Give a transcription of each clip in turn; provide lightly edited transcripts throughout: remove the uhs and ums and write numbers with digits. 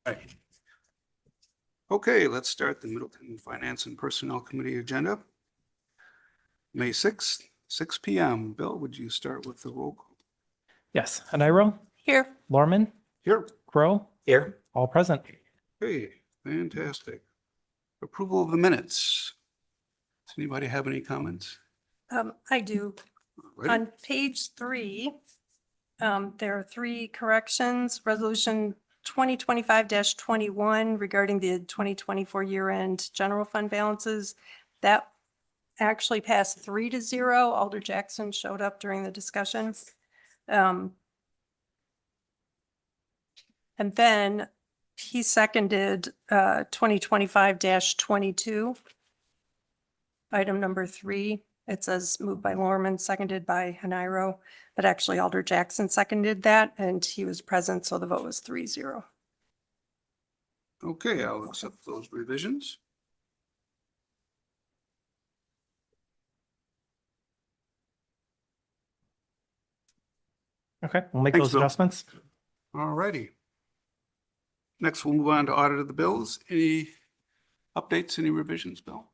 Right. Okay, let's start the Middleton Finance and Personnel Committee agenda. May 6th, 6 p.m. Bill, would you start with the roll call? Yes. Aniro? Here. Lorman? Here. Crow? Here. All present. Okay, fantastic. Approval of the minutes. Does anybody have any comments? I do. Alrighty. On page 3, there are 3 corrections. Resolution 2025-21 regarding the 2024 year-end general fund balances. That actually passed 3-0. Alder Jackson showed up during the discussion. And then he seconded 2025-22. Item number 3. It says moved by Lorman, seconded by Haniro, but actually Alder Jackson seconded that and he was present, so the vote was 3-0. Okay, I'll accept those revisions. Okay, we'll make Thanks, those Bill. adjustments. Alrighty. Next, we'll move on to audit of the bills. Any updates, any revisions, Bill?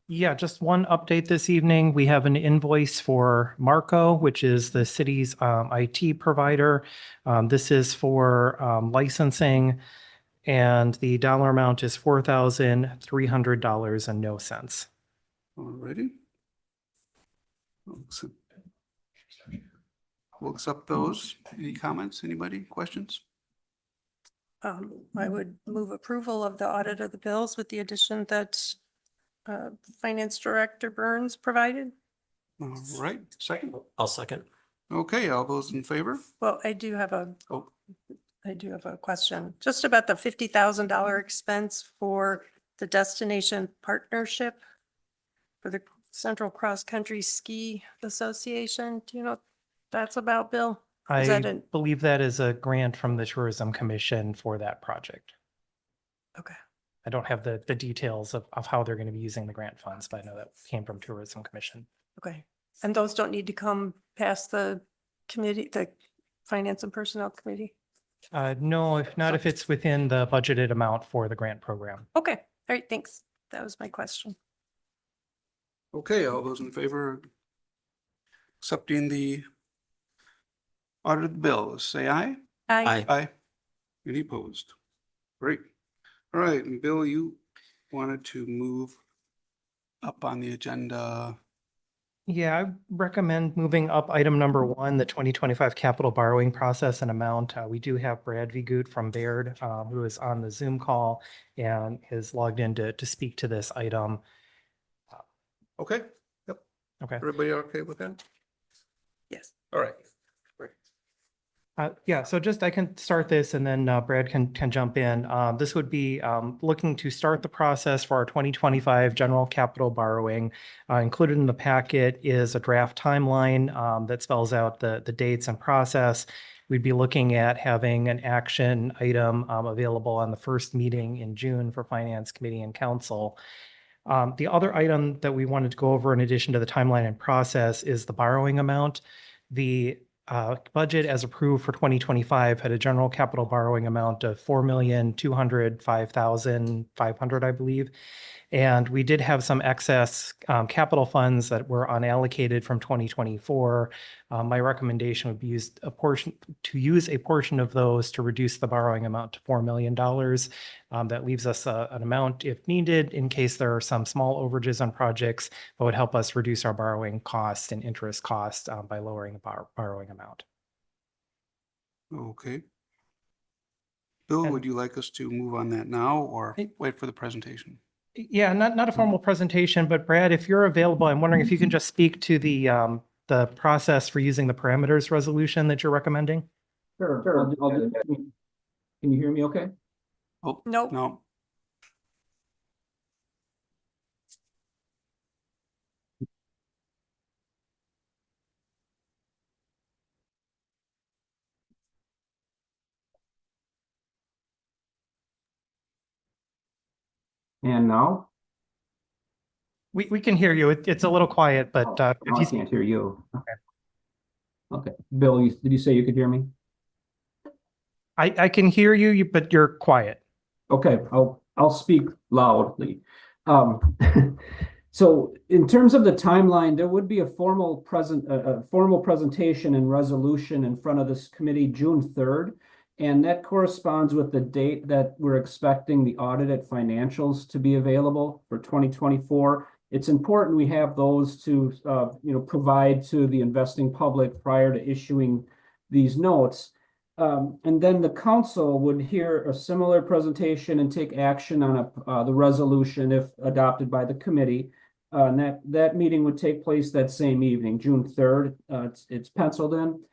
Yeah, just one update this evening. We have an invoice for Marco, which is the city's IT provider. This is for licensing, and the dollar amount is $4,300 and no cents. Alrighty. We'll accept those. Any comments? Anybody? Questions? I would move approval of the audit of the bills with the addition that Finance Director Burns provided. All right, second. I'll second. Okay, all those in favor? Well, I do have a Oh, question just about the $50,000 expense for the destination partnership for the Central Cross Country Ski Association. Do you know what that's about, Bill? Is I that an- believe that is a grant from the Tourism Commission for that project. Okay. I don't have the details of how they're going to be using the grant funds, but I know that came from Tourism Commission. Okay. And those don't need to come past the committee, the Finance and Personnel Committee? No, if not, if it's within the budgeted amount for the grant program. Okay. All right. Thanks. That was my question. okay, all those in favor of accepting the audit of the bills, say aye. Aye. Aye. Any opposed? Great. All right, and Bill, you wanted to move up on the agenda. Yeah, I recommend moving up item number 1, the 2025 capital borrowing process and amount. We do have Brad Vigut from Baird, who is on the Zoom call and is logged in to speak to this item. Okay, yep. Okay. Everybody okay with that? Yes. All right. Great. Yeah, so just I can start this and then Brad can jump in. This would be looking to start the process for our 2025 general capital borrowing. Included in the packet is a draft timeline that spells out the dates and process. We'd be looking at having an action item available on the first meeting in June for Finance Committee and Council. The other item that we wanted to go over in addition to the timeline and process is the borrowing amount. The budget as approved for 2025 had a general capital borrowing amount of $4,205,500, I believe. And we did have some excess capital funds that were unallocated from 2024. My recommendation would be use a portion of those to reduce the borrowing amount to $4 million. That leaves us an amount if needed in case there are some small overages on projects, but would help us reduce our borrowing costs and interest costs by lowering the borrowing amount. Okay. Bill, would you like us to move on that now or wait for the presentation? Yeah, not a formal presentation, but Brad, if you're available, I'm wondering if you can just speak to the process for using the parameters resolution that you're recommending. Sure. I'll do that. Can you hear me okay? Oh, Nope. no. And now? We can hear you. It's a little quiet, but I if you can't hear you. Okay. Bill, did you say you could hear me? I can hear you, but you're quiet. Okay, I'll speak loudly. Um, so in terms of the timeline, there would be a formal presentation and resolution in front of this committee June 3rd. And that corresponds with the date that we're expecting the audited financials to be available for 2024. It's important we have those to provide to the investing public prior to issuing these notes. And then the council would hear a similar presentation and take action on the resolution if adopted by the committee. And that meeting would take place that same evening, June 3rd. It's penciled in.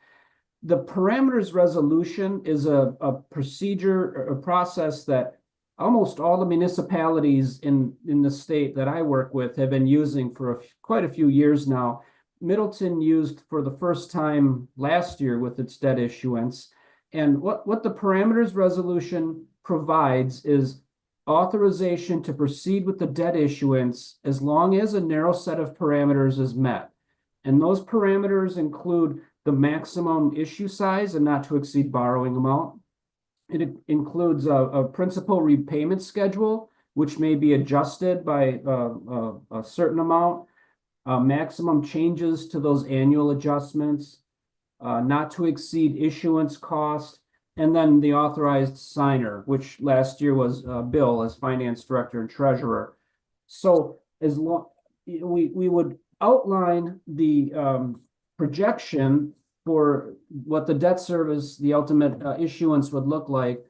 The parameters resolution is a procedure, a process that almost all the municipalities in the state that I work with have been using for quite a few years now. Middleton used for the first time last year with its debt issuance. And what the parameters resolution provides is authorization to proceed with the debt issuance as long as a narrow set of parameters is met. And those parameters include the maximum issue size and not to exceed borrowing amount. It includes a principal repayment schedule, which may be adjusted by a certain amount, maximum changes to those annual adjustments, not to exceed issuance cost, and then the authorized signer, which last year was Bill as finance director and treasurer. So as long we would outline the projection for what the debt service, the ultimate issuance would look like,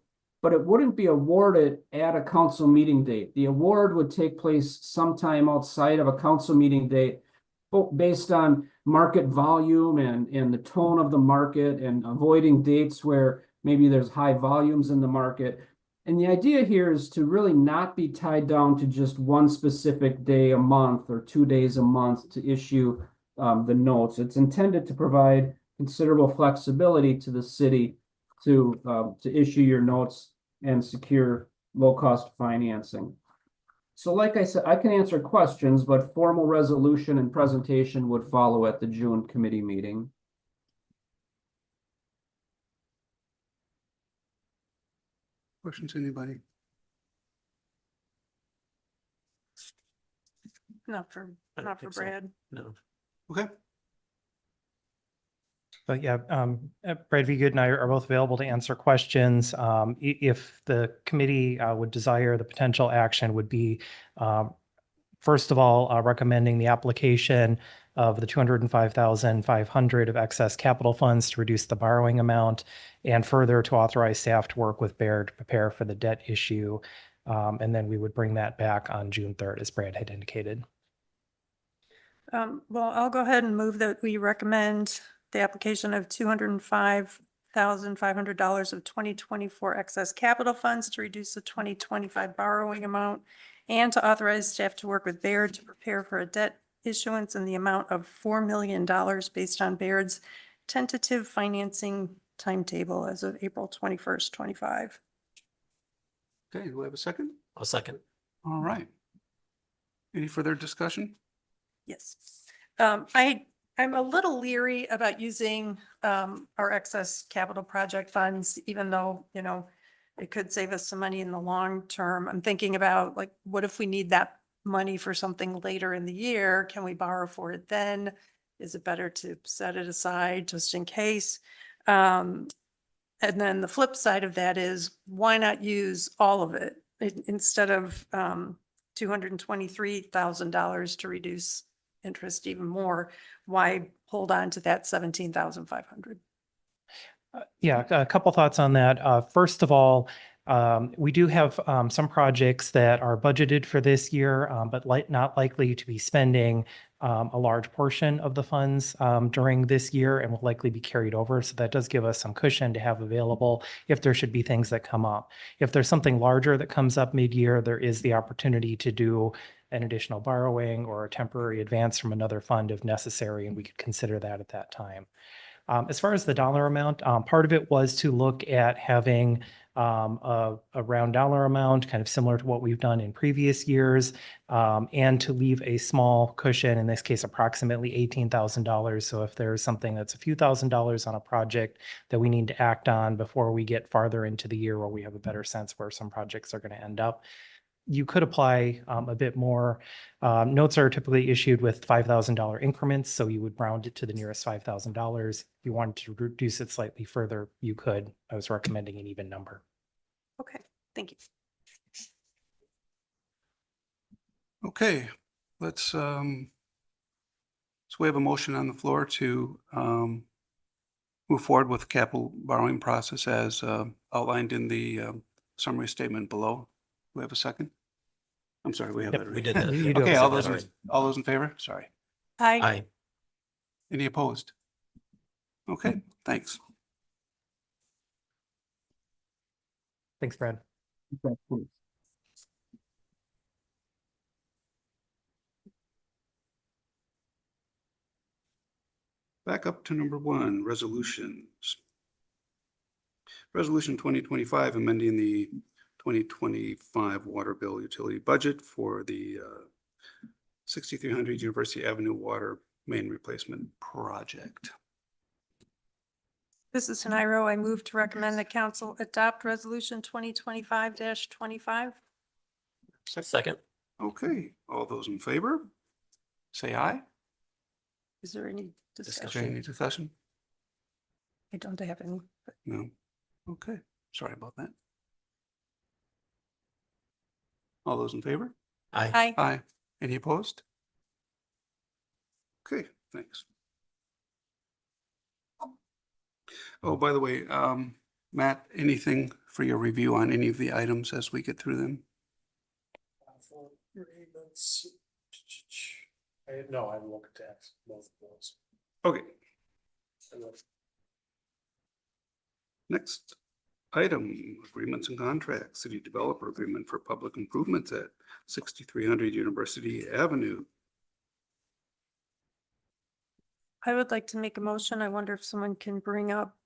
but it wouldn't be awarded at a council meeting date. The award would take place sometime outside of a council meeting date based on market volume and the tone of the market and avoiding dates where maybe there's high volumes in the market. And the idea here is to really not be tied down to just one specific day a month or 2 days a month to issue the notes. It's intended to provide considerable flexibility to the city to issue your notes and secure low-cost financing. So like I said, I can answer questions, but formal resolution and presentation would follow at the June committee meeting. Questions, anybody? Not for Brad. No. Okay. But yeah, Brad Vigud and I are both available to answer questions. If the committee would desire, the potential action would be, first of all, recommending the application of the $205,500 of excess capital funds to reduce the borrowing amount, and further to authorize staff to work with Baird to prepare for the debt issue. And then we would bring that back on June 3rd, as Brad had indicated. Well, I'll go ahead and move that we recommend the application of $205,500 of 2024 excess capital funds to reduce the 2025 borrowing amount and to authorize staff to work with Baird to prepare for a debt issuance in the amount of $4 million based on Baird's tentative financing timetable as of April 21st, 25. Okay, do we have a second? I'll second. All right. Any further discussion? Yes. I'm a little leery about using our excess capital project funds, even though, you know, it could save us some money in the long term. I'm thinking about, like, what if we need that money for something later in the year? Can we borrow for it then? Is it better to set it aside just in case? And then the flip side of that is, why not use all of it instead of $223,000 to reduce interest even more? Why hold on to that 17,500? Yeah, a couple thoughts on that. First of all, we do have some projects that are budgeted for this year, but not likely to be spending a large portion of the funds during this year and will likely be carried over. So that does give us some cushion to have available if there should be things that come up. If there's something larger that comes up mid-year, there is the opportunity to do an additional borrowing or a temporary advance from another fund if necessary, and we could consider that at that time. As far as the dollar amount, part of it was to look at having a round dollar amount, kind of similar to what we've done in previous years, and to leave a small cushion, in this case, approximately $18,000. So if there's something that's a few $1,000s on a project that we need to act on before we get farther into the year where we have a better sense where some projects are going to end up, you could apply a bit more. Notes are typically issued with $5,000 increments, so you would round it to the nearest $5,000. If you wanted to reduce it slightly further, you could. I was recommending an even number. Okay, thank you. Okay, so we have a motion on the floor to move forward with the capital borrowing process as outlined in the summary statement below. Do we have a second? I'm sorry, we have Yep, that we already. did that. You do Okay, have a all second. those in favor? Sorry. Aye. Aye. Any opposed? Okay, thanks. Thanks, Brad. Okay, please. Back up to number 1, resolutions. Resolution 2025, amending the 2025 water bill utility budget for the 6300 University Avenue Water Main Replacement Project. This is Nairo. I move to recommend the council adopt resolution 2025-25. Second. Okay, all those in favor, say aye. Is there any Okay, discussion? any discussion? I don't have any. but- No. Okay, sorry about that. All those in favor? Aye. Aye. Aye. Any opposed? Okay, thanks. Oh, by the way, Matt, anything for your review on any of the items as we get through them? For your events. No, I looked at both of those. Okay, next item, agreements and contracts, city developer agreement for public improvements at 6300 University Avenue. I would like to make a motion. I wonder if someone can bring up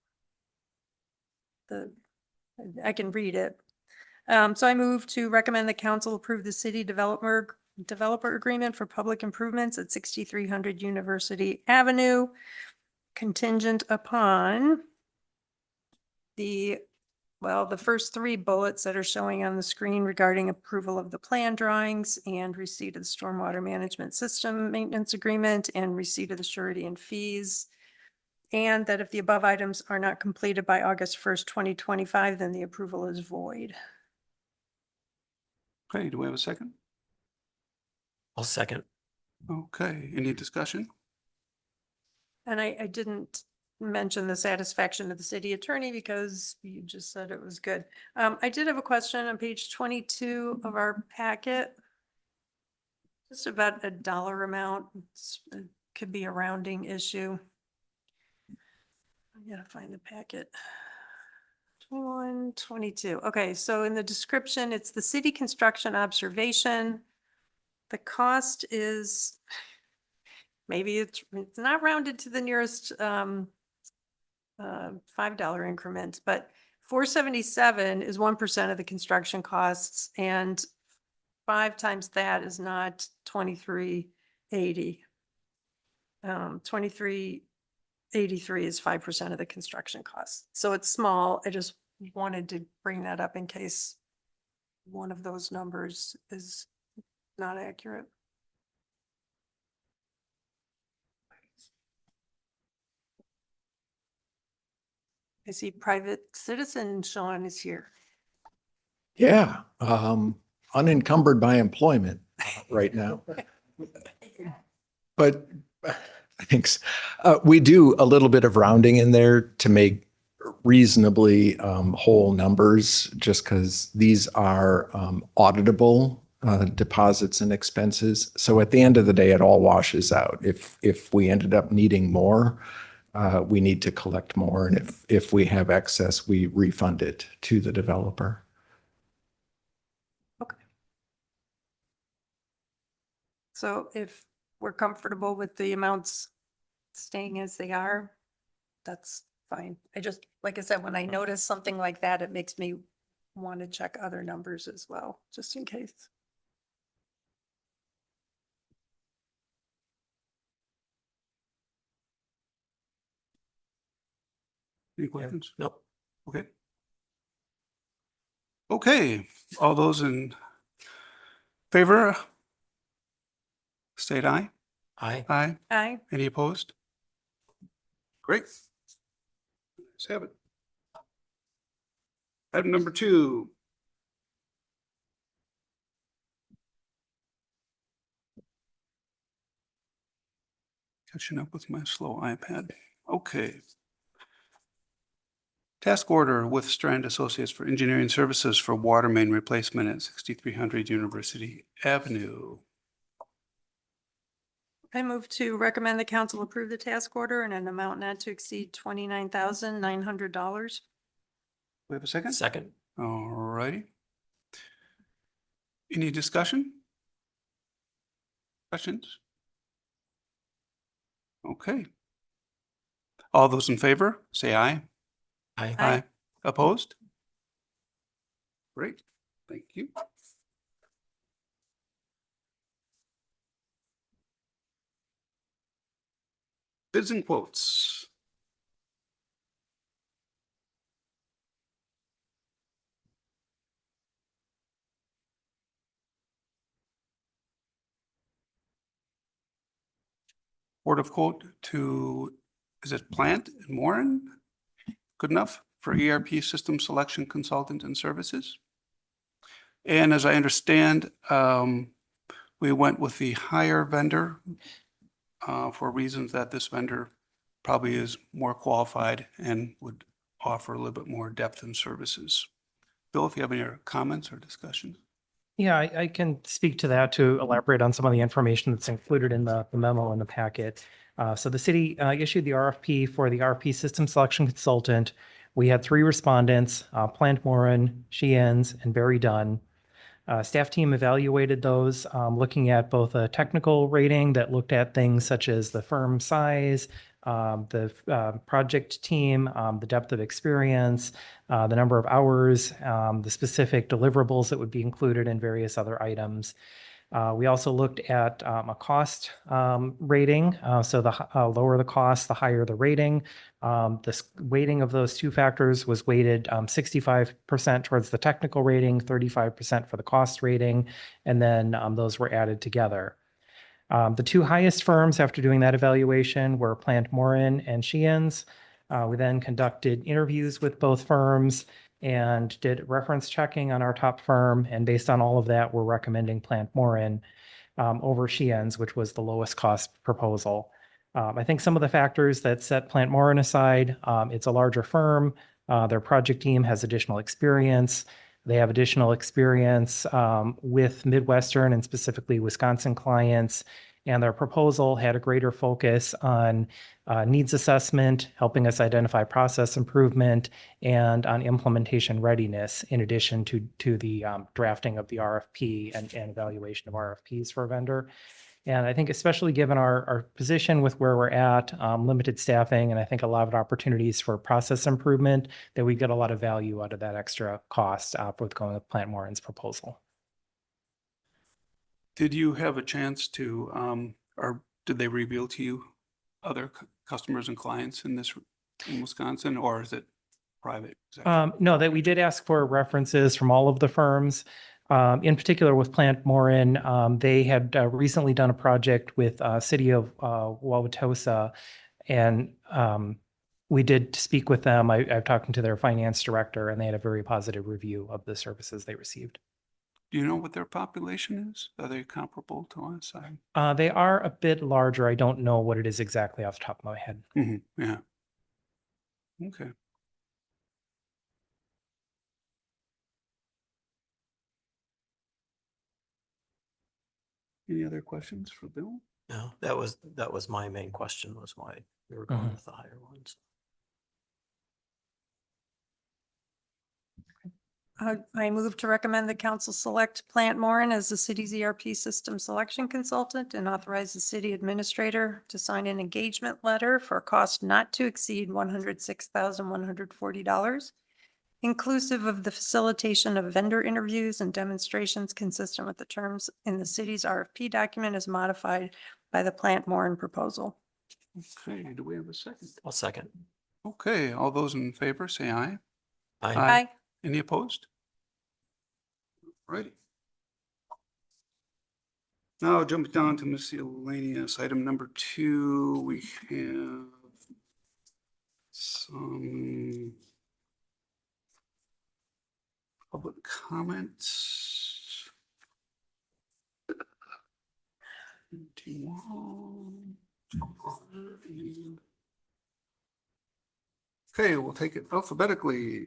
I can read it. So I move to recommend the council approve the city developer agreement for public improvements at 6300 University Avenue, contingent upon the first 3 bullets that are showing on the screen regarding approval of the plan drawings and receipt of the stormwater management system maintenance agreement and receipt of the surety and fees. And that if the above items are not completed by August 1st, 2025, then the approval is void. Okay, do we have a second? I'll second. Okay, any discussion? And I didn't mention the satisfaction of the city attorney because you just said it was good. I did have a question on page 22 of our packet. Just about a dollar amount. It could be a rounding issue. I gotta find the packet. 21, 22. Okay, so in the description, it's the city construction observation. The cost is, maybe it's not rounded to the nearest $5 increment, but 477 is 1% of the construction costs, and 5 times that is not 2380. 2383 is 5% of the construction costs. So it's small. I just wanted to bring that up in case one of those numbers is not accurate. I see private citizen Sean is here. Yeah, unencumbered by employment right now. But thanks. We do a little bit of rounding in there to make reasonably whole numbers, just because these are auditable deposits and expenses. So at the end of the day, it all washes out. If we ended up needing more, we need to collect more. And if we have excess, we refund it to the developer. Okay. So if we're comfortable with the amounts staying as they are, that's fine. I just, like I said, when I notice something like that, it makes me want to check other numbers as well, just in case. Any questions? Nope. Okay. Okay, all those in favor? State aye. Aye. Aye. Aye. Any opposed? Great. Let's have it. Item number 2. Catching up with my slow iPad. Okay. Task order with Strand Associates for engineering services for water main replacement at 6300 University Avenue. I move to recommend the council approve the task order in an amount not to exceed $29,900. We have a second? Second. All righty. Any discussion? Questions? Okay. All those in favor, say aye. Aye. Aye. Opposed? Great, thank you. Bids and quotes. Board of quote to, is it Plant and Warren? Good enough for ERP system selection consultant and services? And as I understand, we went with the higher vendor for reasons that this vendor probably is more qualified and would offer a little bit more depth in services. Bill, if you have any other comments or discussion? Yeah, I can speak to that to elaborate on some of the information that's included in the memo in the packet. So the city issued the RFP for the RP system selection consultant. We had 3 respondents, Plant Moran, Sheehan's, and Barry Dunn. Staff team evaluated those, looking at both a technical rating that looked at things such as the firm size, the project team, the depth of experience, the number of hours, the specific deliverables that would be included in various other items. We also looked at a cost rating. So the lower the cost, the higher the rating. Weighting of those 2 factors was weighted 65% towards the technical rating, 35% for the cost rating, and then those were added together. The 2 highest firms after doing that evaluation were Plant Moran and Sheehan's. We then conducted interviews with both firms and did reference checking on our top firm. And based on all of that, we're recommending Plant Moran over Sheehan's, which was the lowest cost proposal. I think some of the factors that set Plant Moran aside, it's a larger firm. Their project team has additional experience. They have additional experience with Midwestern and specifically Wisconsin clients. And their proposal had a greater focus on needs assessment, helping us identify process improvement, and on implementation readiness, in addition to the drafting of the RFP and evaluation of RFPs for a vendor. And I think especially given our position with where we're at, limited staffing, and I think a lot of opportunities for process improvement, that we get a lot of value out of that extra cost with going with Plant Moran's proposal. Did you have a chance to, or did they reveal to you other customers and clients in Wisconsin, or is it private? No, that we did ask for references from all of the firms. In particular with Plant Moran, they had recently done a project with City of Wauwatosa, and we did speak with them. I've talked to their finance director, and they had a very positive review of the services they received. Do you know what their population is? Are they comparable to us? They are a bit larger. I don't know what it is exactly off the top of my head. Yeah. Okay. Any other questions for Bill? No, that was my main question, was why we were going with the higher ones. I move to recommend the council select Plant Moran as the city's ERP system selection consultant and authorize the city administrator to sign an engagement letter for a cost not to exceed $106,140 inclusive of the facilitation of vendor interviews and demonstrations consistent with the terms in the city's RFP document as modified by the Plant Moran proposal. Okay, do we have a second? I'll second. Okay, all those in favor say aye. Aye. Aye. Any opposed? Righty. Now jumping down to miscellaneous, item number 2, we have some public comments. 21. Okay, we'll take it alphabetically.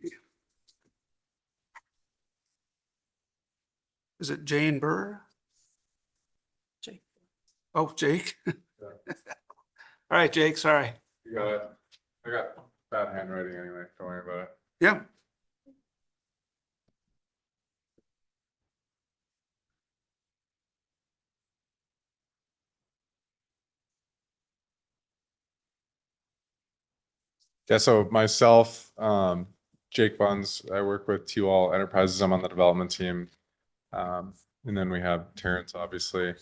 Is it Jane Burr? Jake. Oh, Jake. All right, Jake, sorry. You got it. I got bad handwriting anyway. Don't worry about it. Yeah. Yeah, so myself, Jake Buns, I work with Two All Enterprises. I'm on the development team. And then we have Terrence, obviously.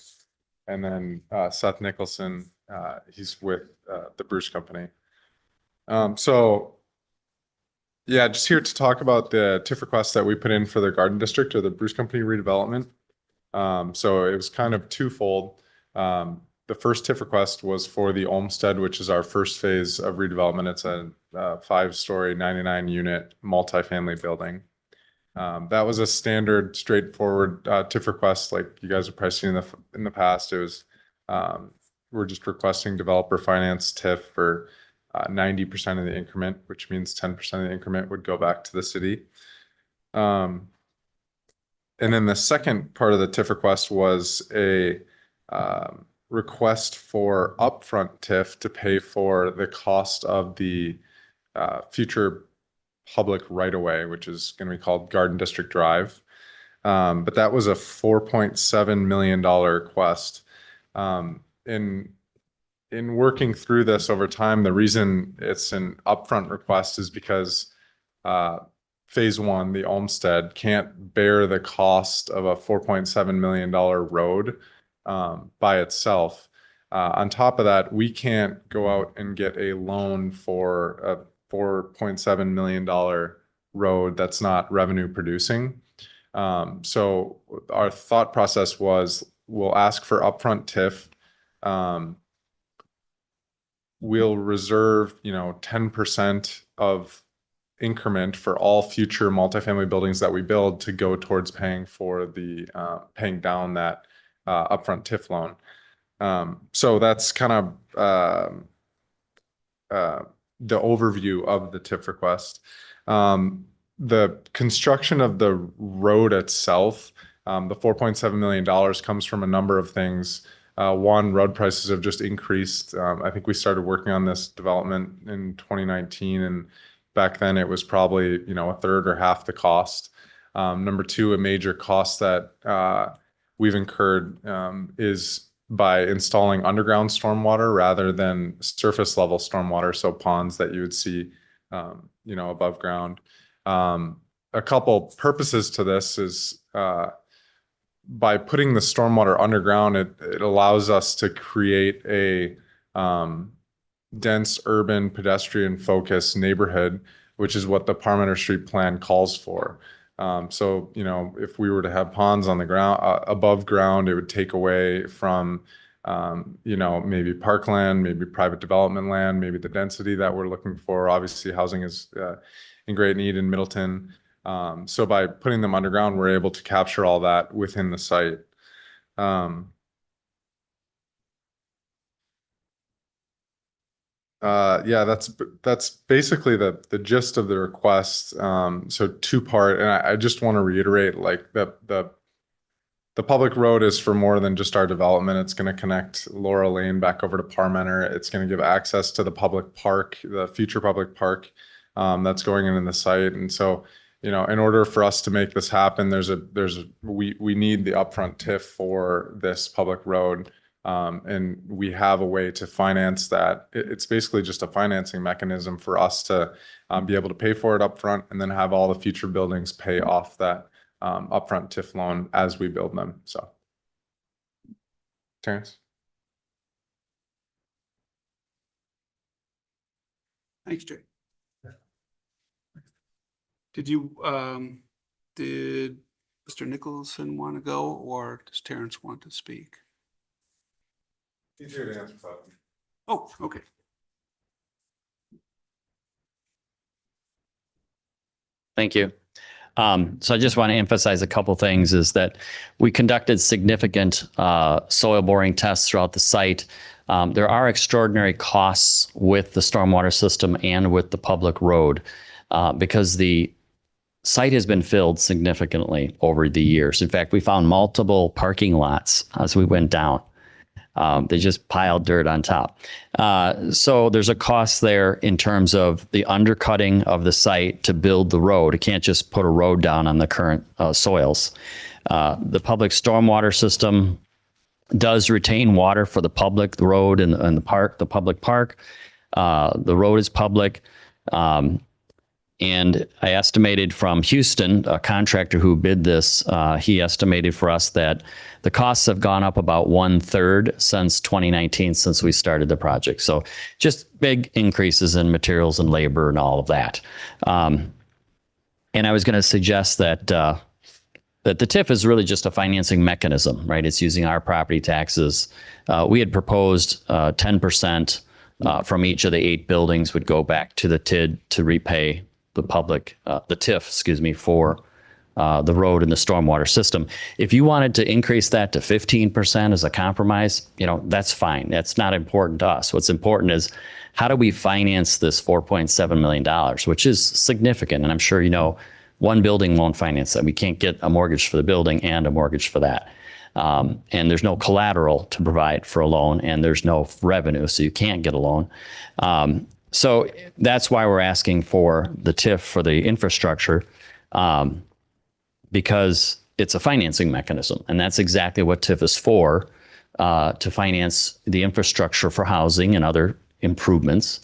And then Seth Nicholson, he's with the Bruce Company. So yeah, just here to talk about the TIF request that we put in for the Garden District or the Bruce Company redevelopment. So it was kind of twofold. The first TIF request was for the Olmsted, which is our first phase of redevelopment. It's a 5-story, 99-unit multifamily building. That was a standard, straightforward TIF request, like you guys have probably seen in the past. It was we're just requesting developer finance TIF for 90% of the increment, which means 10% of the increment would go back to the city. And then the second part of the TIF request was a request for upfront TIF to pay for the cost of the future public right-of-way, which is going to be called Garden District Drive. But that was a $4.7 million request. In working through this over time, the reason it's an upfront request is because phase 1, the Olmsted, can't bear the cost of a $4.7 million road by itself. On top of that, we can't go out and get a loan for a $4.7 million road that's not revenue producing. So our thought process was we'll ask for upfront TIF. We'll reserve, 10% of increment for all future multifamily buildings that we build to go towards paying for the paying down that upfront TIF loan. So that's kind of the overview of the TIF request. The construction of the road itself, the $4.7 million comes from a number of things. One, road prices have just increased. I think we started working on this development in 2019, and back then it was probably, a third or half the cost. Number two, a major cost that we've incurred is by installing underground stormwater rather than surface level stormwater, so ponds that you would see, above ground. A couple purposes to this is by putting the stormwater underground, it allows us to create a dense urban pedestrian focused neighborhood, which is what the Parmenter Street plan calls for. So, if we were to have ponds on the ground, above ground, it would take away from, maybe parkland, maybe private development land, maybe the density that we're looking for. Obviously, housing is in great need in Middleton. So by putting them underground, we're able to capture all that within the site. Yeah, that's basically the gist of the request. So two-part, and I just want to reiterate, like the public road is for more than just our development. It's going to connect Laura Lane back over to Parmenter. It's going to give access to the public park, the future public park that's going in the site. And so, in order for us to make this happen, we need the upfront TIF for this public road. And we have a way to finance that. It's basically just a financing mechanism for us to be able to pay for it upfront and then have all the future buildings pay off that upfront TIF loan as we build them. So, Terrence? Thanks, Jay. Did you, did Mr. Nicholson want to go, or does Terrence want to speak? He's here to answer that. Oh, okay. Thank you. So I just want to emphasize a couple things is that we conducted significant soil boring tests throughout the site. There are extraordinary costs with the stormwater system and with the public road because the site has been filled significantly over the years. In fact, we found multiple parking lots as we went down. They just piled dirt on top. So there's a cost there in terms of the undercutting of the site to build the road. It can't just put a road down on the current soils. The public stormwater system does retain water for the public, the road and the park, the public park. The road is public. And I estimated from Houston, a contractor who bid this, he estimated for us that the costs have gone up about 1/3 since 2019, since we started the project. So just big increases in materials and labor and all of that. And I was going to suggest that that the TIF is really just a financing mechanism, right? It's using our property taxes. We had proposed 10% from each of the 8 buildings would go back to the TID to repay the public, the TIF, excuse me, for the road and the stormwater system. If you wanted to increase that to 15% as a compromise, you know, that's fine. That's not important to us. What's important is how do we finance this $4.7 million, which is significant. And I'm sure, you know, one building won't finance that. We can't get a mortgage for the building and a mortgage for that. And there's no collateral to provide for a loan, and there's no revenue, so you can't get a loan. So that's why we're asking for the TIF for the infrastructure, because it's a financing mechanism. And that's exactly what TIF is for, to finance the infrastructure for housing and other improvements.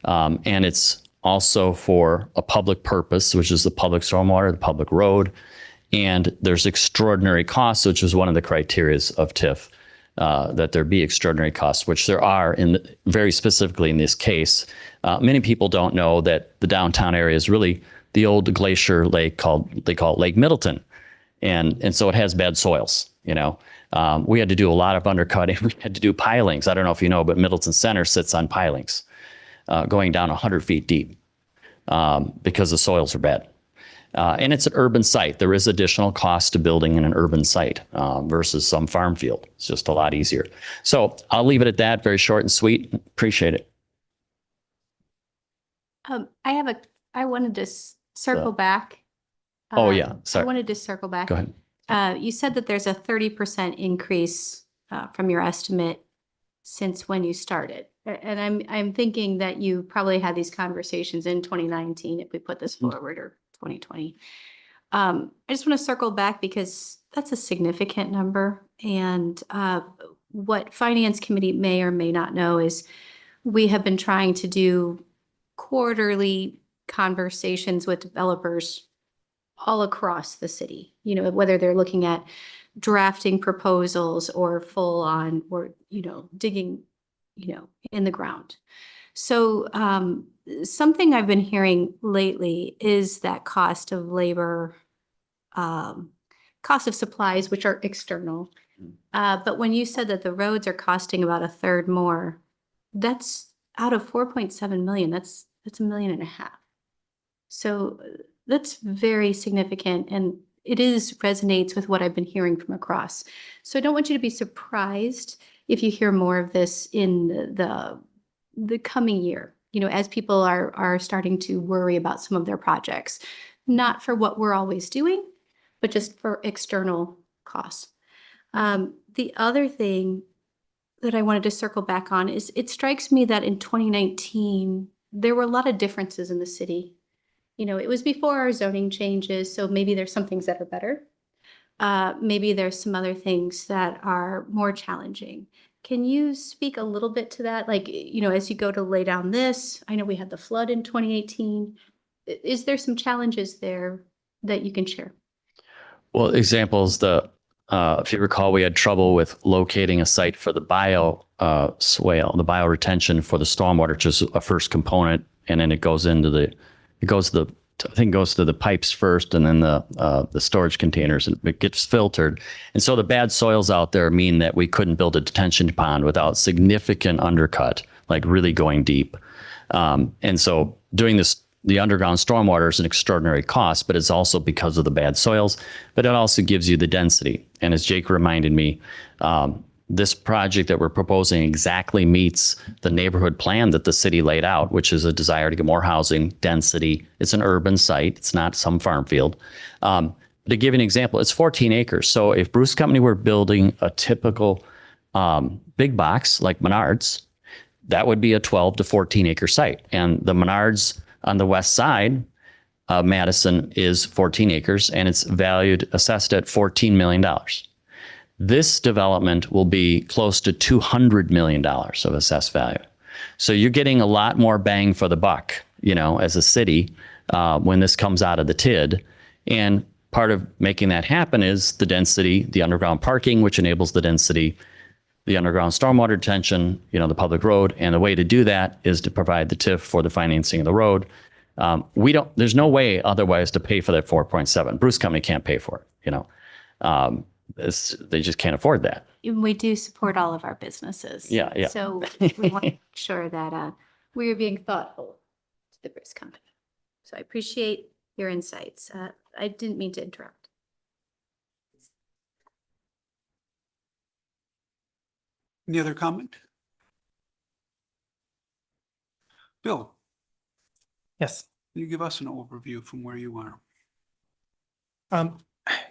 And it's also for a public purpose, which is the public stormwater, the public road. And there's extraordinary costs, which is one of the criteria of TIF, that there be extraordinary costs, which there are very specifically in this case. Many people don't know that the downtown area is really the old glacier lake they call it Lake Middleton. And so it has bad soils, you know. We had to do a lot of undercutting. We had to do pilings. I don't know if you know, but Middleton Center sits on pilings going down 100 feet deep because the soils are bad. And it's an urban site. There is additional cost to building in an urban site versus some farm field. It's just a lot easier. So I'll leave it at that, very short and sweet. Appreciate it. I wanted to circle back. Oh, yeah, sorry. I wanted to circle back. Go ahead. You said that there's a 30% increase from your estimate since when you started. And I'm thinking that you probably had these conversations in 2019 if we put this forward, or 2020. I just want to circle back because that's a significant number. And what Finance Committee may or may not know is we have been trying to do quarterly conversations with developers all across the city, you know, whether they're looking at drafting proposals or full on, or, you know, digging, you know, in the ground. So something I've been hearing lately is that cost of labor, cost of supplies, which are external. But when you said that the roads are costing about 1/3 more, that's out of 4.7 million, that's $1.5 million. So that's very significant, and it resonates with what I've been hearing from across. So I don't want you to be surprised if you hear more of this in the coming year, you know, as people are starting to worry about some of their projects, not for what we're always doing, but just for external costs. The other thing that I wanted to circle back on is it strikes me that in 2019, there were a lot of differences in the city. You know, it was before our zoning changes, so maybe there's some things that are better. Maybe there's some other things that are more challenging. Can you speak a little bit to that? Like, as you go to lay down this, I know we had the flood in 2018. Is there some challenges there that you can share? Well, examples, if you recall, we had trouble with locating a site for the swale, the bioretention for the stormwater, which is a first component, and then it goes to the pipes first, and then the storage containers, and it gets filtered. And so the bad soils out there mean that we couldn't build a detention pond without significant undercut, like really going deep. And so doing the underground stormwater is an extraordinary cost, but it's also because of the bad soils, but it also gives you the density. And as Jake reminded me, this project that we're proposing exactly meets the neighborhood plan that the city laid out, which is a desire to get more housing density. It's an urban site. It's not some farm field. To give you an example, it's 14 acres. So if Bruce Company were building a typical big box like Menards, that would be a 12 to 14 acre site. And the Menards on the west side of Madison is 14 acres, and it's assessed at $14 million. This development will be close to $200 million of assessed value. So you're getting a lot more bang for the buck, as a city, when this comes out of the TID. And part of making that happen is the density, the underground parking, which enables the density, the underground stormwater detention, the public road. And the way to do that is to provide the TIF for the financing of the road. There's no way otherwise to pay for that 4.7. Bruce Company can't pay for it, they just can't afford that. We do support all of our businesses. Yeah. So we want to make sure that we are being thoughtful to the Bruce Company. So I appreciate your insights. I didn't mean to interrupt. Any other comment? Bill, Yes. can you give us an overview from where you are?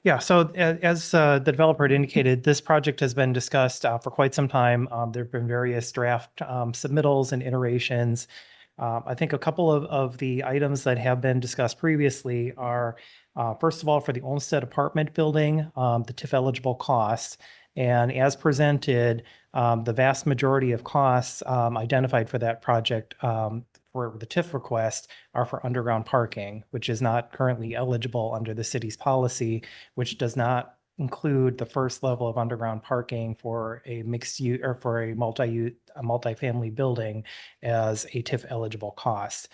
Yeah, so as the developer had indicated, this project has been discussed for quite some time. There have been various draft submittals and iterations. I think a couple of the items that have been discussed previously are, first of all, for the Olmsted apartment building, the TIF eligible costs. And as presented, the vast majority of costs identified for that project for the TIF request are for underground parking, which is not currently eligible under the city's policy, which does not include the first level of underground parking for a mixed use or for a multifamily building as a TIF eligible cost.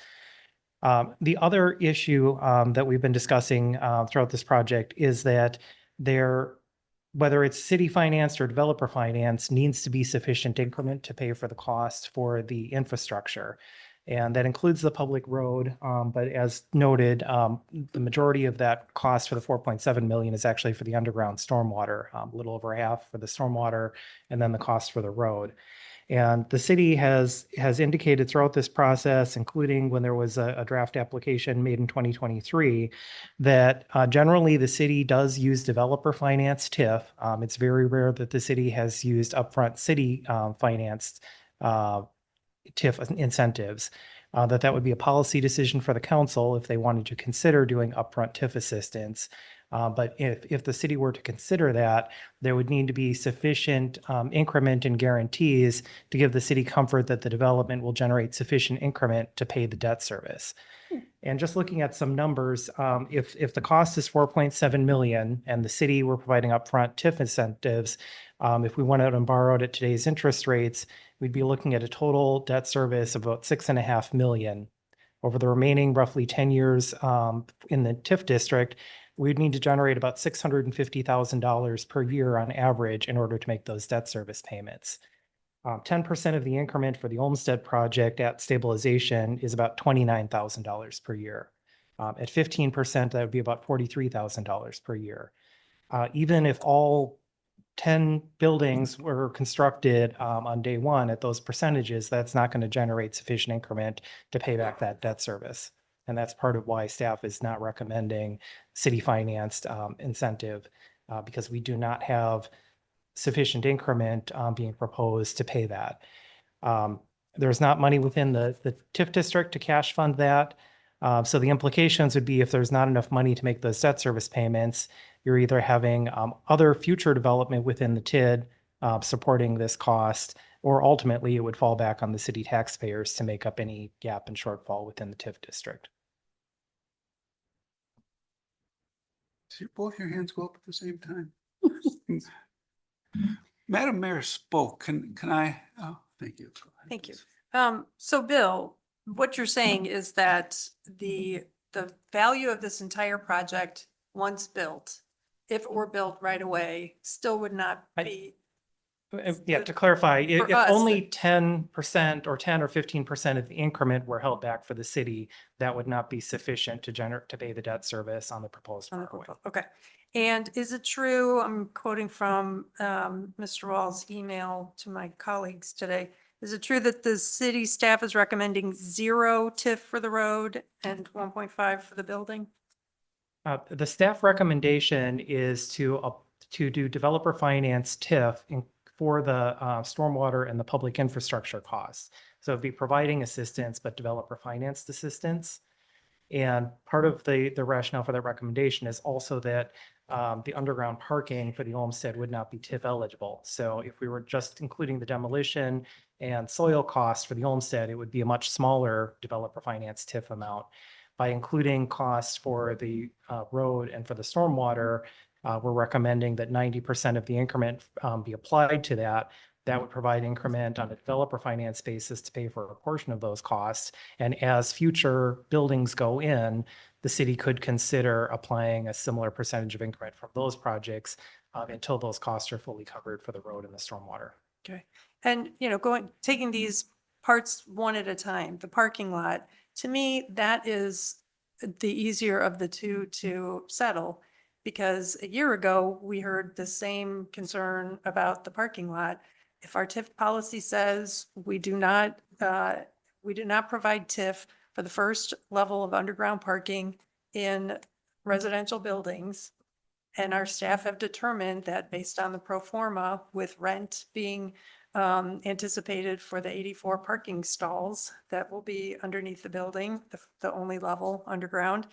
The other issue that we've been discussing throughout this project is that whether it's city financed or developer financed, needs to be sufficient increment to pay for the cost for the infrastructure. And that includes the public road. But as noted, the majority of that cost for the 4.7 million is actually for the underground stormwater, a little over half for the stormwater, and then the cost for the road. And the city has indicated throughout this process, including when there was a draft application made in 2023, that generally the city does use developer financed TIF. It's very rare that the city has used upfront city financed TIF incentives. That would be a policy decision for the council if they wanted to consider doing upfront TIF assistance. But if the city were to consider that, there would need to be sufficient increment and guarantees to give the city comfort that the development will generate sufficient increment to pay the debt service. And just looking at some numbers, if the cost is 4.7 million and the city were providing upfront TIF incentives, if we went out and borrowed at today's interest rates, we'd be looking at a total debt service of about 6.5 million. Over the remaining roughly 10 years in the TIF district, we'd need to generate about $650,000 per year on average in order to make those debt service payments. 10% of the increment for the Olmsted project at stabilization is about $29,000 per year. At 15%, that would be about $43,000 per year. Even if all 10 buildings were constructed on day one at those percentages, that's not going to generate sufficient increment to pay back that debt service. And that's part of why staff is not recommending city financed incentive because we do not have sufficient increment being proposed to pay that. There's not money within the TIF district to cash fund that. So the implications would be if there's not enough money to make those debt service payments, you're either having other future development within the TID supporting this cost, or ultimately it would fall back on the city taxpayers to make up any gap and shortfall within the TIF district. See, both your hands go up at the same time. Madam Mayor spoke. Can I, oh, thank you. Go ahead, Thank you. please. So Bill, what you're saying is that the value of this entire project, once built, if it were built right away, still would not be, Yeah, to clarify, For if us, only 10% or 10 or 15% of the increment were held back for the city, that would not be sufficient to generate, to pay the debt service on the proposed on the borrowing. proposal. Okay. And is it true, I'm quoting from Mr. Wall's email to my colleagues today, is it true that the city staff is recommending 0 TIF for the road and 1.5 for the building? The staff recommendation is to do developer finance TIF for the stormwater and the public infrastructure costs. So it'd be providing assistance, but developer financed assistance. And part of the rationale for that recommendation is also that the underground parking for the Olmsted would not be TIF eligible. So if we were just including the demolition and soil costs for the Olmsted, it would be a much smaller developer finance TIF amount. By including costs for the road and for the stormwater, we're recommending that 90% of the increment be applied to that. That would provide increment on a developer finance basis to pay for a portion of those costs. And as future buildings go in, the city could consider applying a similar percentage of increment from those projects until those costs are fully covered for the road and the stormwater. Okay. And, taking these parts one at a time, the parking lot, to me, that is the easier of the two to settle. Because a year ago, we heard the same concern about the parking lot. If our TIF policy says we do not provide TIF for the first level of underground parking in residential buildings, and our staff have determined that based on the pro forma with rent being anticipated for the 84 parking stalls that will be underneath the building, the only level underground,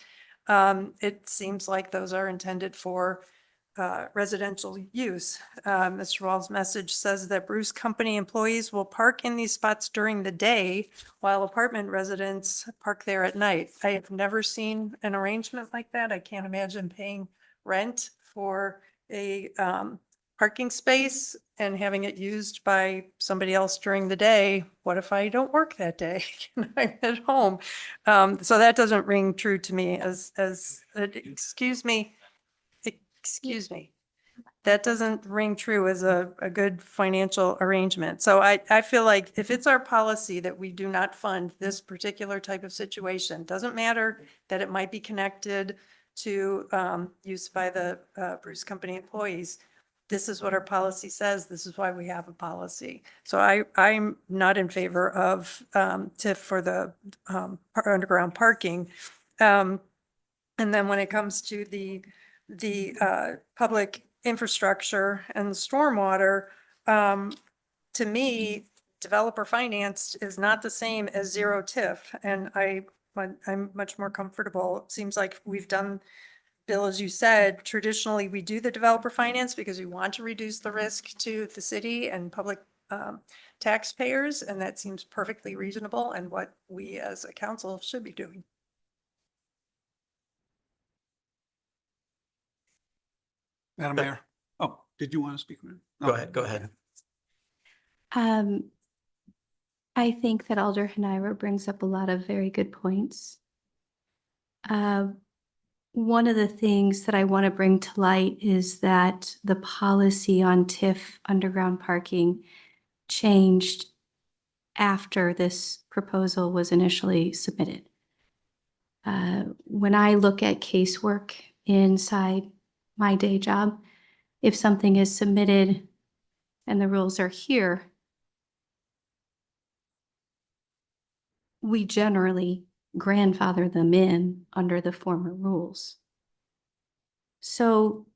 it seems like those are intended for residential use. Mr. Wall's message says that Bruce Company employees will park in these spots during the day while apartment residents park there at night. I have never seen an arrangement like that. I can't imagine paying rent for a parking space and having it used by somebody else during the day. What if I don't work that day? I'm at home. So that doesn't ring true to me excuse me. That doesn't ring true as a good financial arrangement. So I feel like if it's our policy that we do not fund this particular type of situation, doesn't matter that it might be connected to use by the Bruce Company employees. This is what our policy says. This is why we have a policy. So I'm not in favor of TIF for the underground parking. And then when it comes to the public infrastructure and the stormwater, to me, developer financed is not the same as 0 TIF. And I'm much more comfortable. It seems like we've done, Bill, as you said, traditionally we do the developer finance because we want to reduce the risk to the city and public taxpayers. And that seems perfectly reasonable and what we as a council should be doing. Madam Mayor. Oh, did you want to speak? Go ahead, go ahead. I think that Alder Hanaira brings up a lot of very good points. One of the things that I want to bring to light is that the policy on TIF underground parking changed after this proposal was initially submitted. When I look at casework inside my day job, if something is submitted and the rules are here, we generally grandfather them in under the former rules. So,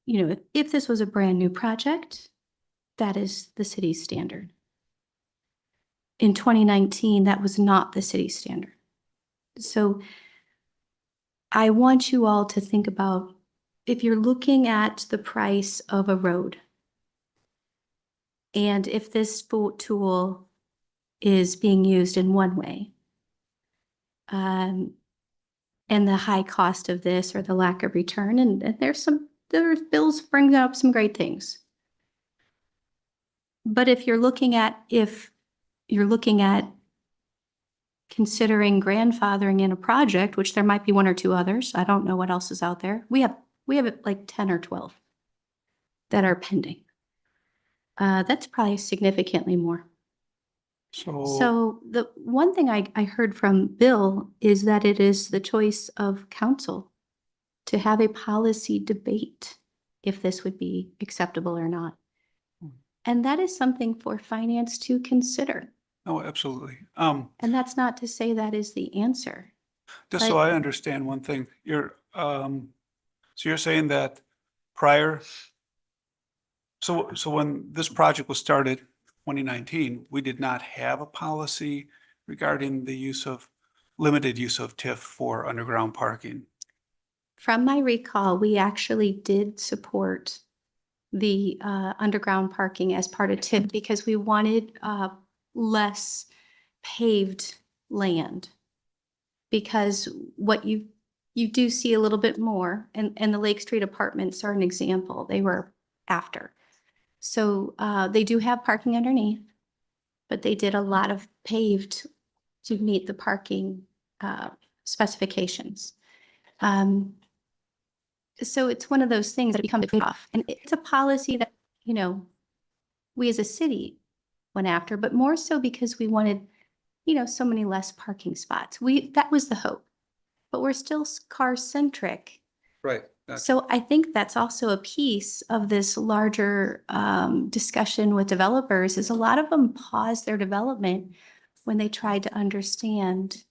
if this was a brand new project, that is the city's standard. In 2019, that was not the city's standard. So I want you all to think about, if you're looking at the price of a road And if this tool is being used in one way, and the high cost of this or the lack of return, and there's bills bring up some great things. But if you're looking at considering grandfathering in a project, which there might be one or two others, I don't know what else is out there. We have like 10 or 12 that are pending. That's probably significantly more. So the one thing I heard from Bill is that it is the choice of council to have a policy debate if this would be acceptable or not. And that is something for finance to consider. Oh, absolutely. And that's not to say that is the answer. Just so But- I understand one thing, so you're saying that prior, so when this project was started, 2019, we did not have a policy regarding the limited use of TIF for underground parking. From my recall, we actually did support the underground parking as part of TIP because we wanted less paved land. Because what you do see a little bit more, and the Lake Street apartments are an example, they were after. So they do have parking underneath, but they did a lot of paved to meet the parking specifications. So it's one of those things that becomes a trade-off. And it's a policy that, you know, we as a city went after, but more so because we wanted, you know, so many less parking spots. That was the hope, but we're still car-centric. Right. So I think that's also a piece of this larger discussion with developers is a lot of them paused their development when they tried to understand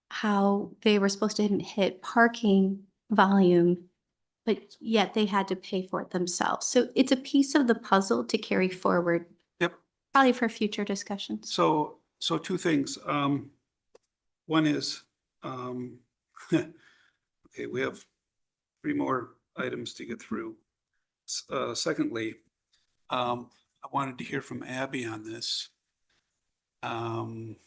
how they were supposed to hit parking volume, but yet they had to pay for it themselves. So it's a piece of the puzzle to carry forward. Yep. Probably for future discussions. So two things. One is, okay, we have 3 more items to get through. Secondly, I wanted to hear from Abby on this. And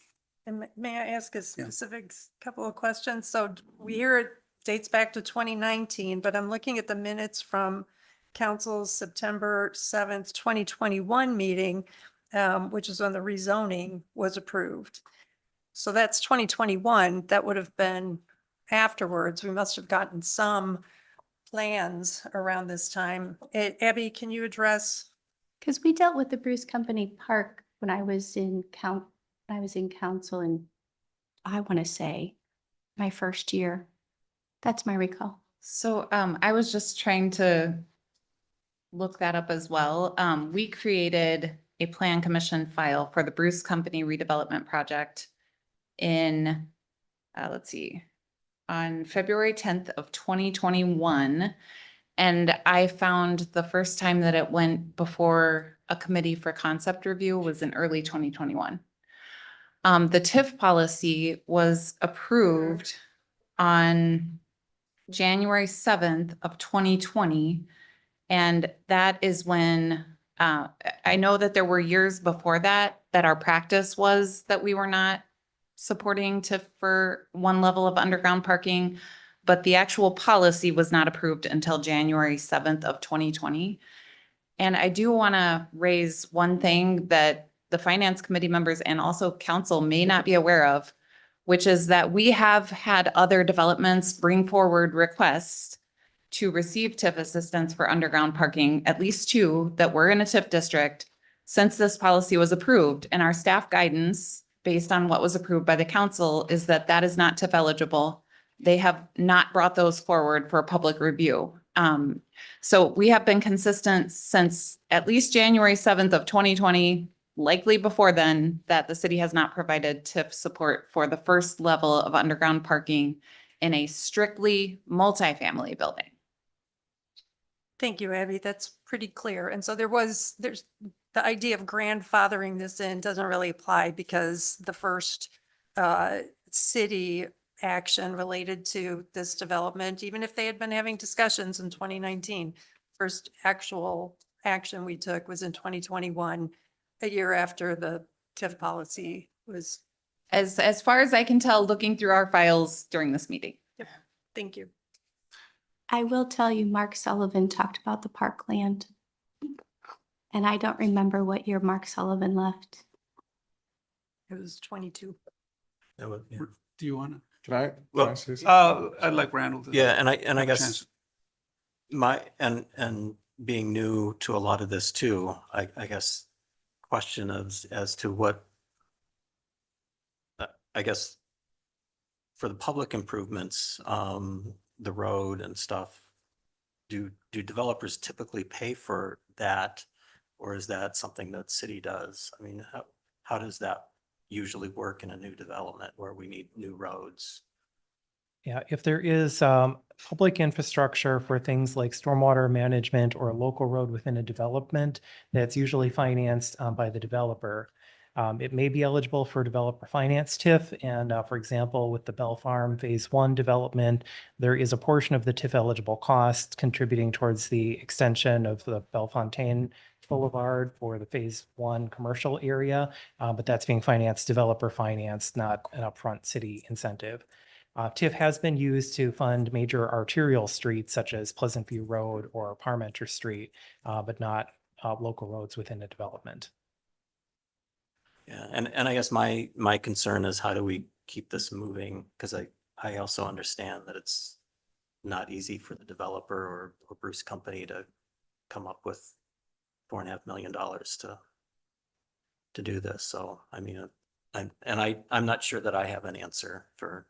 may I ask a specific couple of questions? So we hear it dates back to 2019, but I'm looking at the minutes from council's September 7th, 2021 meeting, which is when the rezoning was approved. So that's 2021. That would have been afterwards. We must have gotten some plans around this time. Abby, can you address? Because we dealt with the Bruce Company Park when I was in council, and I want to say my first year. That's my recall. So I was just trying to look that up as well. We created a plan commission file for the Bruce Company redevelopment project in, let's see, on February 10th of 2021. And I found the first time that it went before a committee for concept review was in early 2021. The TIF policy was approved on January 7th of 2020. And that is when, I know that there were years before that our practice was that we were not supporting TIF for one level of underground parking, but the actual policy was not approved until January 7th of 2020. And I do want to raise one thing that the finance committee members and also council may not be aware of, which is that we have had other developments bring forward requests to receive TIF assistance for underground parking, at least 2 that were in a TIF district since this policy was approved. And our staff guidance, based on what was approved by the council, is that that is not TIF eligible. They have not brought those forward for public review. So we have been consistent since at least January 7th of 2020, likely before then, that the city has not provided TIF support for the first level of underground parking in a strictly multifamily building. Thank you, Abby. That's pretty clear. And so there's the idea of grandfathering this in doesn't really apply because the first city action related to this development, even if they had been having discussions in 2019, first actual action we took was in 2021, a year after the TIF policy was, As far as I can tell, looking through our files during this meeting. thank you. I will tell you, Mark Sullivan talked about the parkland. And I don't remember what year Mark Sullivan left. It was 22. That would- yeah. Do you want to? Can I Well, say something? I'd like Randall to. Yeah, and I have a guess chance. and being new to a lot of this too, I guess question as to what I guess for the public improvements, the road and stuff, do developers typically pay for that? Or is that something that city does? I mean, how does that usually work in a new development where we need new roads? Yeah, if there is public infrastructure for things like stormwater management or a local road within a development, that's usually financed by the developer. It may be eligible for developer finance TIF. And for example, with the Bell Farm Phase 1 development, there is a portion of the TIF eligible cost contributing towards the extension of the Bellefontaine Boulevard for the Phase 1 commercial area. But that's being financed, developer financed, not an upfront city incentive. TIF has been used to fund major arterial streets such as Pleasant View Road or Parmenter Street, but not local roads within a development. Yeah, and I guess my concern is how do we keep this moving? Because I also understand that it's not easy for the developer or Bruce Company to come up with $4.5 million to do this. So I mean, I'm not sure that I have an answer for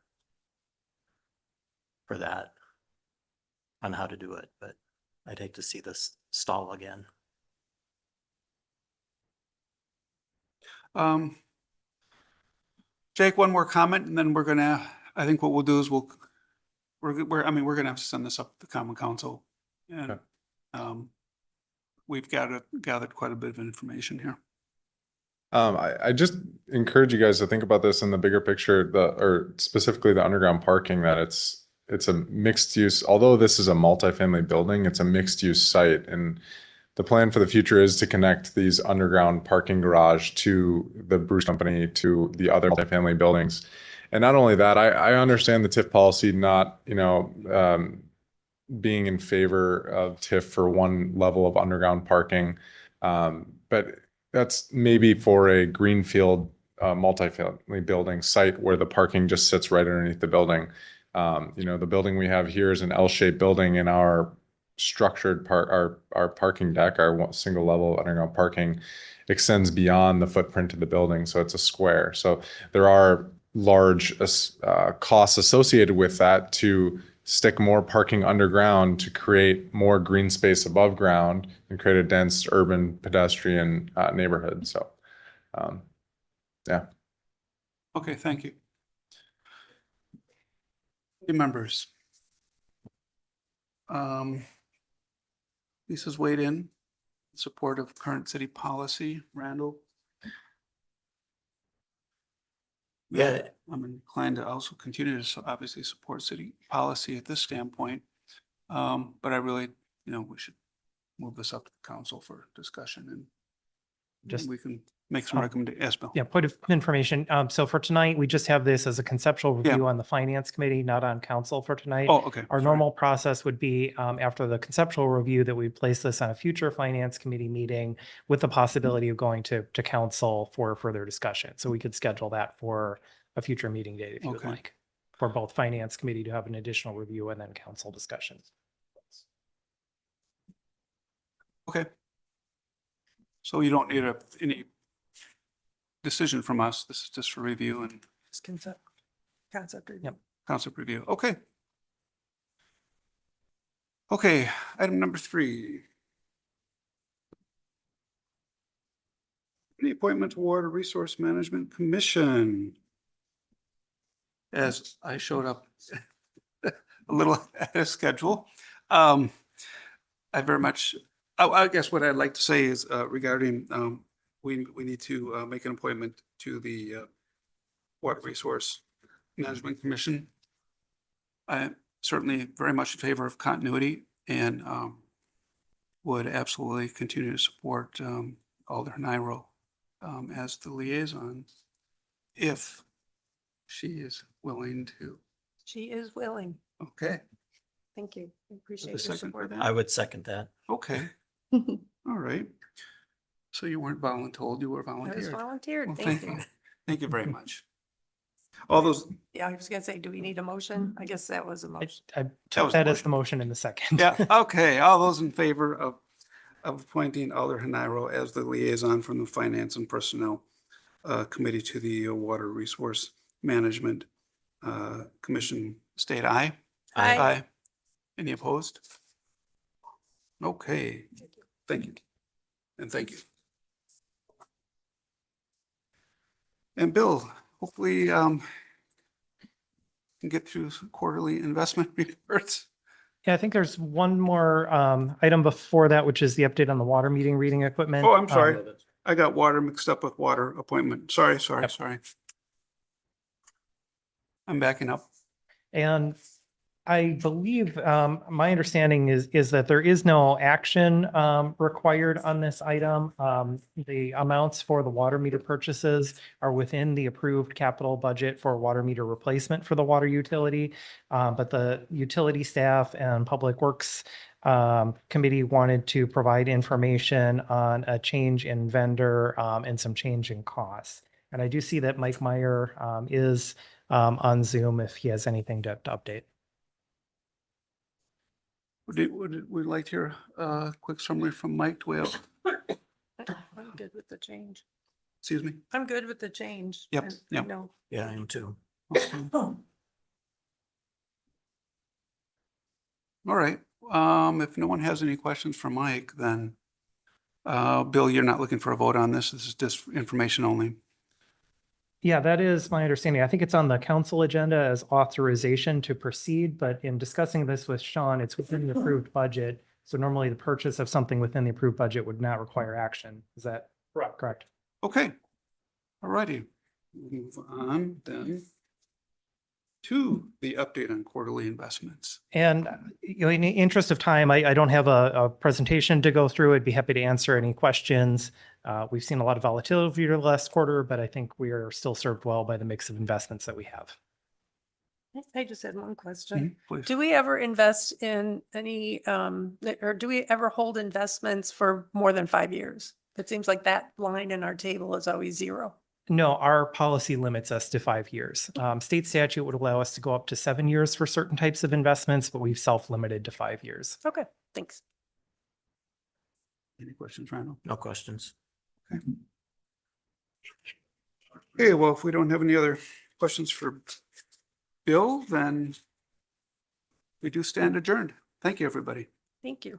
that on how to do it, but I'd hate to see this stall again. Jake, one more comment, and then I think what we'll do is we're gonna have to send this up to the Common Council. And Okay. We've gathered quite a bit of information here. I just encourage you guys to think about this in the bigger picture, or specifically the underground parking, that it's a mixed use, although this is a multifamily building, it's a mixed use site. And the plan for the future is to connect these underground parking garage to the Bruce Company, to the other multifamily buildings. And not only that, I understand the TIF policy not, being in favor of TIF for one level of underground parking. But that's maybe for a greenfield multifamily building site where the parking just sits right underneath the building. The building we have here is an L-shaped building, and our structured our parking deck, our single level underground parking, extends beyond the footprint of the building. So it's a square. So there are large costs associated with that to stick more parking underground to create more green space above ground and create a dense urban pedestrian neighborhood. So, yeah. Okay, thank you. Hey, members. Lisa's weighed in support of current city policy. Randall? Yeah. I'm inclined to also continue to obviously support city policy at this standpoint. But I really, we should move this up to the council for discussion, and Just we can make some recommendations. Bill. Yeah, point of information. So for tonight, we just have this as a conceptual review Yeah. on the finance committee, not on council for tonight. Oh, okay. Our Sorry. normal process would be after the conceptual review that we place this on a future finance committee meeting with the possibility of going to council for further discussion. So we could schedule that for a future meeting date if you would Okay. like, for both finance committee to have an additional review and then council discussions. Okay. So you don't need any decision from us. This is just for review and It's concept review. Yep. concept review. Okay. Okay, item number 3. Any appointment to Water Resource Management Commission. As I showed up a little ahead of schedule. I very much, I guess what I'd like to say is regarding, we need to make an appointment to the Water Resource Management Commission. I'm certainly very much in favor of continuity and would absolutely continue to support Alder Nairo as the liaison if she is willing to. She is willing. Okay, Thank you. I appreciate a your second for support. that? I would second that. okay, all right. So you weren't voluntold, you were I was volunteered. volunteered. Well, Thank you. Thank you very much. All those, Yeah, I was gonna say, do we need a motion? I guess that was a I motion. I was took the that as the motion in the second. yeah, okay, all those in favor of appointing Alder Haniro as the liaison from the Finance and Personnel Committee to the Water Resource Management Commission, state aye. Aye. Any opposed? Okay, thank you. And thank you. And Bill, hopefully can get through some quarterly investment reports. Yeah, I think there's one more item before that, which is the update on the water meeting reading equipment. Oh, I'm sorry. I got water mixed up with water appointment. Sorry. Yep. I'm backing up. And I believe, my understanding is that there is no action required on this item. The amounts for the water meter purchases are within the approved capital budget for water meter replacement for the water utility. But the utility staff and Public Works committee wanted to provide information on a change in vendor and some change in costs. And I do see that Mike Meyer is on Zoom if he has anything to update. Would we like to hear a quick summary from Mike? Do we have, I'm good with the change. excuse me? I'm good with the change. Yep, And, yep. No. Yeah, I am too. Okay. All right. If no one has any questions for Mike, then Bill, you're not looking for a vote on this. This is just information only. Yeah, that is my understanding. I think it's on the council agenda as authorization to proceed, but in discussing this with Sean, it's within the approved budget. So normally the purchase of something within the approved budget would not require action. Is that correct? Okay. All righty. Move on then to the update on quarterly investments. And in the interest of time, I don't have a presentation to go through. I'd be happy to answer any questions. We've seen a lot of volatility over the last quarter, but I think we are still served well by the mix of investments that we have. I just had one question. Mhm, please. Do we ever invest in any, or do we ever hold investments for more than 5 years? It seems like that line in our table is always 0. No, our policy limits us to 5 years. State statute would allow us to go up to 7 years for certain types of investments, but we've self-limited to 5 years. Okay, thanks. Any questions, Randall? No questions. Okay, well, if we don't have any other questions for Bill, then we do stand adjourned. Thank you, everybody. Thank you.